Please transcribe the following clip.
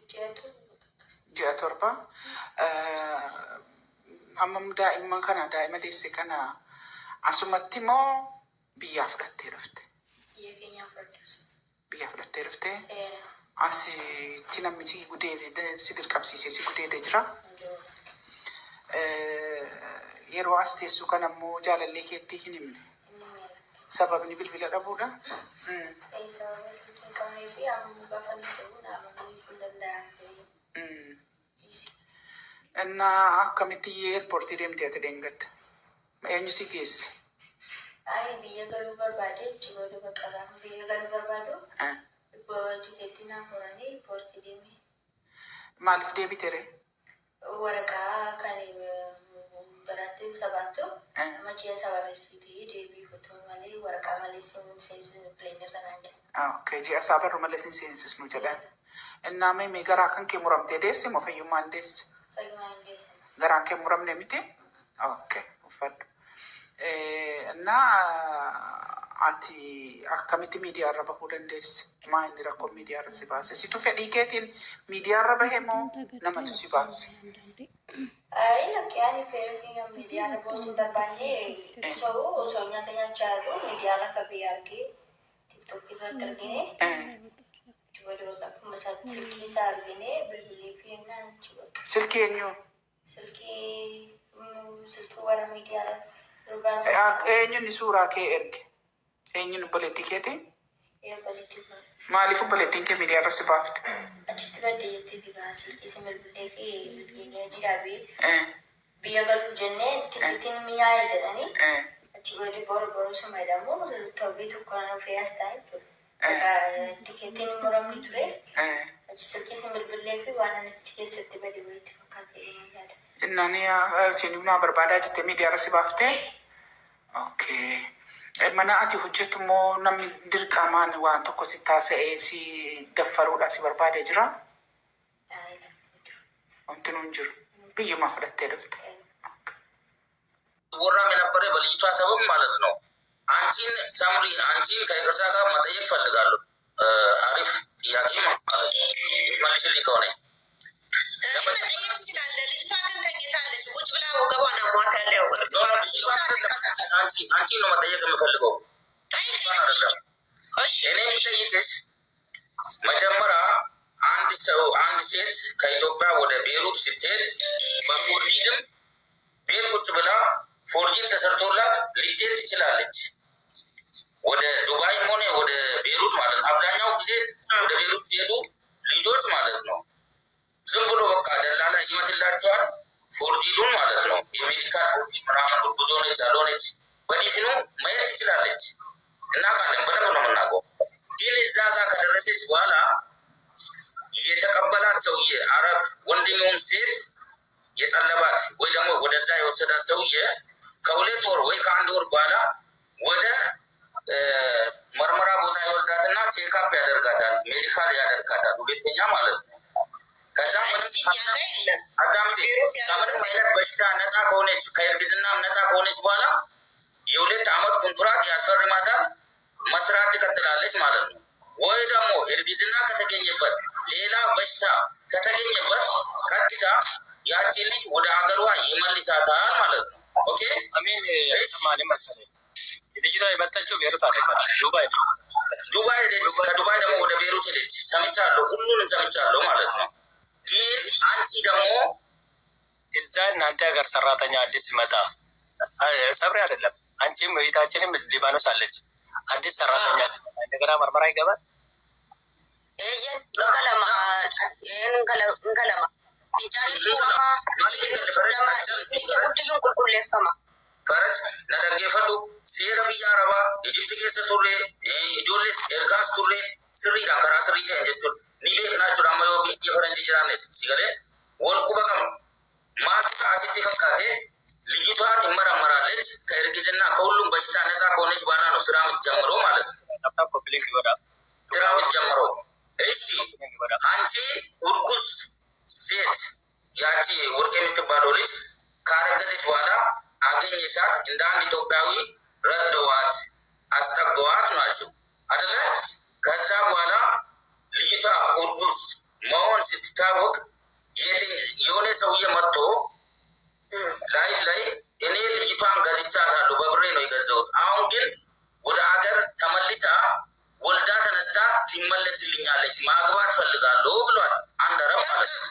ji'a torba hammam daa'imman kana daa'ima deesse kana asumatti moo biyyaa fudhattee dhufte? Biyyaa fudhattee dhufte? Asitti namni si gudeede si dirqamsiisee si gudeede jira. Yeroo as teessu kana ammoo jaalallee keetti hin himne. Sababni bilbila dhabuudha. Sababa silkii qabnee fi amma gaafa ni ta'uu dhaabamanii kun danda'an. Inna akkamitti eerpoortii deemtee ati deengadda? Eenyu si geesse? Biyya galuu barbaade jiroota bakka gaafa biyya galuu barbaadu tikeetti naaf horanii eerpoortii deemee. Maaliif deebite ree? Waraqaa kan garaatti sabaattu machiya sabarreessitii deebii fotoo malee waraqaa malee seensisu pileenirra naan jedha. Okay, ji'a sabarru malee seensisu jedhan. Innaa mee garaa kan kee muramtee deesse moo fayyummaan deesse? Fayyummaan deesse. Garaan kee muramne miti? Okay, uffadhu. Innaa ati akkamitti miidiyaarra bahuu dandeesse? Maa inni rakkoo miidiyaarra si baase? Situ fedhii keetiin miidiyaarra bahe moo namatu si baase? Lakkee ani fedhii miidiyaarra bahuu barbaanne osoo nyaata nyaachaa jiru miidiyaarra akka biyya argee tiktookii irratti argine akkuma silkii isaa argine bilbilee fi naan jibatu. Silkii eenyu? Silkii warra miidiyaa eenyuun suuraa kee erge? Eenyuun obboleettii keeti? Obboleettii koo. Maaliif obboleettiin kee miidiyaarra si baafte? Achitti gaddee jetteeti gaa silkii si bilbilee fi bilbilee ni dhaabee biyya galuu jennee tikeetiin mi'aa'ee jedhanii achi booda boru sama jedhamu torbii tokko nufee as taa'e tikeetiin muramni ture achi silkii si bilbilee fi waan ani keessatti badee wayitti fakkaatee yaada. Innani isin naa barbaadaa jettee miidiyaarra si baaftee? Okay. Mana ati hojjetu moo namni dirqamaan waan tokko si taasisee si daffaruudhaaf si barbaadee jira? Wanti nuun jiru. Biyyumaa fudhattee dhufte. ወራ የነበረ በልጅቷ ሰበብ ማለት ነው። አንቺን ሳምሪ አንቺን ከይቅርታ ጋር መጠየቅ ፈልጋለሁ። አሪፍ ጥያቄ ማለት መልሽልኝ ከሆነ አንቺ ነው መጠየቅ የምፈልገው። እኔ የምጠይቅሽ መጀመሪያ አንድ ሴት ከኢትዮጵያ ወደ ቤሩት ስትሄድ በፎርጂድም ቤት ቁጭ ብላ ፎርጂድ ተሰርቶላት ልትሄድ ትችላለች። ወደ ዱባይም ሆነ ወደ ቤሩት ማለት ነው። አብዛኛው ጊዜ ወደ ቤሩት ሲሄዱ ልጆች ማለት ነው ዝም ብሎ በቃ ደላላ ይመትላቸዋል። ፎርጂዱን ማለት ነው የሜዲካል ፎርጂድ ምናምን ጉዞ ነች ያልሆነች በዲፍኑ መሄድ ትችላለች። እናውቃለን፣ በደንብ ነው የምናውቀው። ግን እዛ ጋር ከደረሰች በኋላ የተቀበላት ሰውዬ አረብ ወንድሜውን ሴት የጠለባት ወይ ደግሞ ወደዛ የወሰዳት ሰውዬ ከሁለት ወር ወይ ከአንድ ወር በኋላ ወደ ምርመራ ቦታ ይወስዳትና ቼክአፕ ያደርጋታል፣ ሜዲካል ያደርጋታል። ሁለተኛ ማለት ነው። ከዛ አዳምጤ ከምንም አይነት በሽታ ነፃ ከሆነች ከእርግዝናም ነፃ ከሆነች በኋላ የ2 ዓመት ኮንትራት ያስፈርማታል። መስራት ትቀጥላለች ማለት ነው። ወይ ደግሞ እርግዝና ከተገኘበት ሌላ በሽታ ከተገኘበት ቀጥታ ያቺ ልጅ ወደ ሀገሯ ይመልሳታል ማለት ነው። ኦኬ አሜን። ማን መሰለኝ ልጅቷ የመጣችው ቤሩት አይደለም፣ ዱባይ ሄደች። ከዱባይ ደግሞ ወደ ቤሩት ሄደች። ሰምቻለሁ፣ ሁሉንም ሰምቻለሁ ማለት ነው። ግን አንቺ ደግሞ እዛ እናንተ ሀገር ሰራተኛ አዲስ ሲመጣ ሰብሬ አይደለም፣ አንቺም እህታችንም ሊባኖስ አለች። አዲስ ሰራተኛ እንደገና ምርመራ ይገባል። ፈረስ ነደጌፈዱ ሴረ ብያ አረባ ኢጅፕት ኬሰ ቱሬ ኢጆሌስ ኤርጋስ ቱሬ ስሪዳ ከራ ስሪዳ እንጀቹን ኒቤት ናቹ ዳማዮ የፈረንጅ ጅራኔስ ሲገሌ ወልቁ በቀም ማልታ አሲቲ ፈካቴ ልጅቷ ትመረመራለች። ከእርግዝና ከሁሉም በሽታ ነፃ ከሆነች በኋላ ነው ስራ የምትጀምረው ማለት ነው። ስራ የምትጀምረው። እሺ አንቺ እርጉዝ ሴት ያቺ ወርቅ የምትባለው ልጅ ካረገዘች በኋላ አገኘሻት፣ እንደ አንድ ኢትዮጵያዊ ረድዋት አስጠገዋት ናቸው አይደለ? ከዛ በኋላ ልጅቷ እርጉዝ መሆን አሁን ስትታወቅ የሆነ ሰውዬ መጥቶ ላይ እኔ ልጅቷን ገዝቻታለሁ በብሬ ነው የገዛሁት። አሁን ግን ወደ ሀገር ተመልሳ ወልዳ ተነስታ ትመለስልኛለች ማግባት ፈልጋለሁ ብሏል። አንድ አረብ ማለት ነው።